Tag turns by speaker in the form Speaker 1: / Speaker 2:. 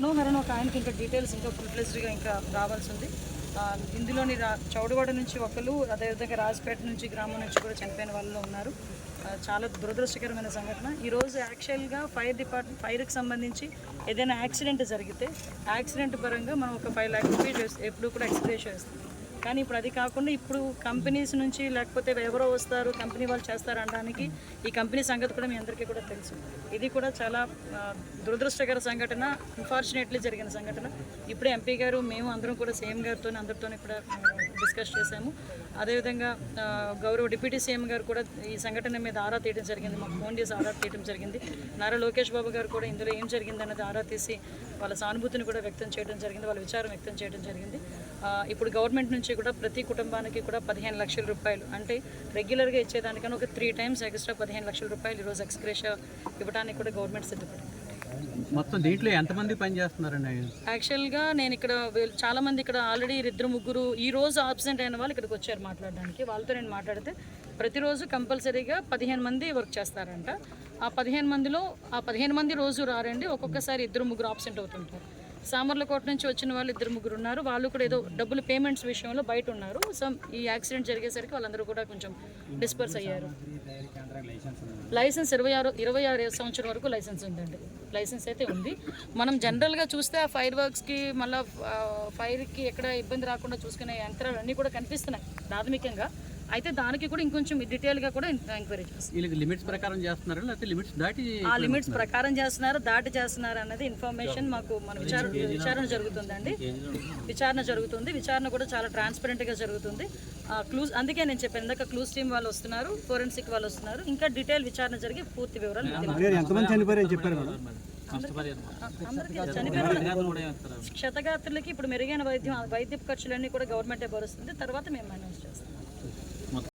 Speaker 1: మనోహర్ అని ఒక ఆయనకి ఇంకా డీటెయిల్స్ ఇంకా ఫుల్ఫ్లెజ్డ్గా ఇంకా రావాల్సి ఉంది. ఇందులోని చౌడవాడ నుంచి ఒకరు, అదేవిధంగా రాజపేట నుంచి గ్రామం నుంచి కూడా చనిపోయిన వాళ్ళు ఉన్నారు. చాలా దురదృష్టకరమైన సంఘటన. ఈరోజు యాక్చువల్గా ఫైర్కి సంబంధించి ఏదైనా యాక్సిడెంట్ జరిగితే యాక్సిడెంట్ పరంగా మనం ఒక 5 లక్షల రూపీస్ ఎప్పుడు కూడా ఎక్స్ప్రెస్ చేస్తాం. కానీ ఇప్పుడు అది కాకుండా ఇప్పుడు కంపెనీస్ నుంచి లేకపోతే ఎవరో వస్తారు, కంపెనీ వాళ్ళు చేస్తారు అనడానికి ఈ కంపెనీ సంగతి కూడా మీ అందరికీ కూడా తెలుసు. ఇది కూడా చాలా దురదృష్టకర సంఘటన, అన్ఫార్చునేట్లీ జరిగిన సంఘటన. ఇప్పుడే ఎంపీ గారు మేము అందరం కూడా సీఎం గారితో అందరితో కూడా డిస్కస్ చేశాము. అదేవిధంగా గౌరవ డిప్యూటీ సీఎం గారు కూడా ఈ సంఘటన మీద ఆరా తీయడం జరిగింది, మాకు ఫోన్ చేసి ఆరా తీయడం జరిగింది. నారా లోకేష్ బాబు గారు కూడా ఇందులో ఏం జరిగింది అన్నది ఆరా తీసి వాళ్ళ సానుభూతిని కూడా వ్యక్తం చేయడం జరిగింది, వాళ్ళ విచారం వ్యక్తం చేయడం జరిగింది. ఇప్పుడు గవర్నమెంట్ నుంచి కూడా ప్రతి కుటుంబానికి కూడా 15 లక్షల రూపాయలు, అంటే రెగ్యులర్గా ఇచ్చేదానికన్నా ఒక 3 టైమ్స్ ఎక్స్ట్రా 15 లక్షల రూపాయలు ఈరోజు ఎక్స్గ్రేషియా ఇవ్వడానికి కూడా గవర్నమెంట్ సిద్ధపడింది.
Speaker 2: మొత్తం దీంట్లో ఎంతమంది పని చేస్తున్నారండి?
Speaker 1: యాక్చువల్గా నేను ఇక్కడ చాలామంది ఇక్కడ ఆల్రెడీ 2-3 ఈ రోజు ఆబ్సెంట్ అయిన వాళ్ళు ఇక్కడికి వచ్చారు మాట్లాడడానికి. వాళ్ళతో నేను మాట్లాడితే ప్రతిరోజు కంపల్సరీగా 15 మంది వర్క్ చేస్తారంట. ఆ 15 మందిలో 15 మంది రోజు రారండి, ఒక్కొక్కసారి 2-3 ఆబ్సెంట్ అవుతుంటారు. సామర్లకోట నుంచి వచ్చిన వాళ్ళు 2-3 ఉన్నారు. వాళ్ళు కూడా ఏదో డబ్బులు పేమెంట్స్ విషయంలో బయట ఉన్నారు. సో ఈ యాక్సిడెంట్ జరిగేసరికి వాళ్ళందరూ కూడా కొంచెం డిస్పర్స్ అయ్యారు. లైసెన్స్ 26 సంవత్సరం వరకు లైసెన్స్ ఉందండి, లైసెన్స్ అయితే ఉంది. మనం జనరల్గా చూస్తే ఆ ఫైర్ వర్క్స్కి మళ్ళీ ఫైర్కి ఎక్కడ ఇబ్బంది రాకుండా చూసుకునే యంత్రాలు అన్నీ కూడా కనిపిస్తున్నాయి ప్రాథమికంగా. అయితే దానికి కూడా ఇంకొంచెం డీటెయిల్గా కూడా ఎంక్వైరీ చేస్తారు.
Speaker 2: లిమిట్స్ ప్రకారం చేస్తున్నారు, లేకపోతే లిమిట్స్ దాటి
Speaker 1: ఆ లిమిట్స్ ప్రకారం చేస్తున్నారు, దాటి చేస్తున్నారు అన్నది ఇన్ఫర్మేషన్ మాకు మన విచారణ జరుగుతుందండి. విచారణ కూడా చాలా ట్రాన్స్పరెంట్గా జరుగుతుంది. క్లూస్, అందుకే నేను చెప్పాను ఇందాక క్లూస్ టీమ్ వాళ్ళు వస్తున్నారు, ఫోరెన్సిక్ వాళ్ళు వస్తున్నారు. ఇంకా డీటెయిల్ విచారణ జరిగి పూర్తి వివరాలు క్షతగాత్రులకి ఇప్పుడు మెరుగైన వైద్య ఖర్చులన్నీ కూడా గవర్నమెంటే భరుస్తుంది. తర్వాత మేము అనౌన్స్ చేస్తాం.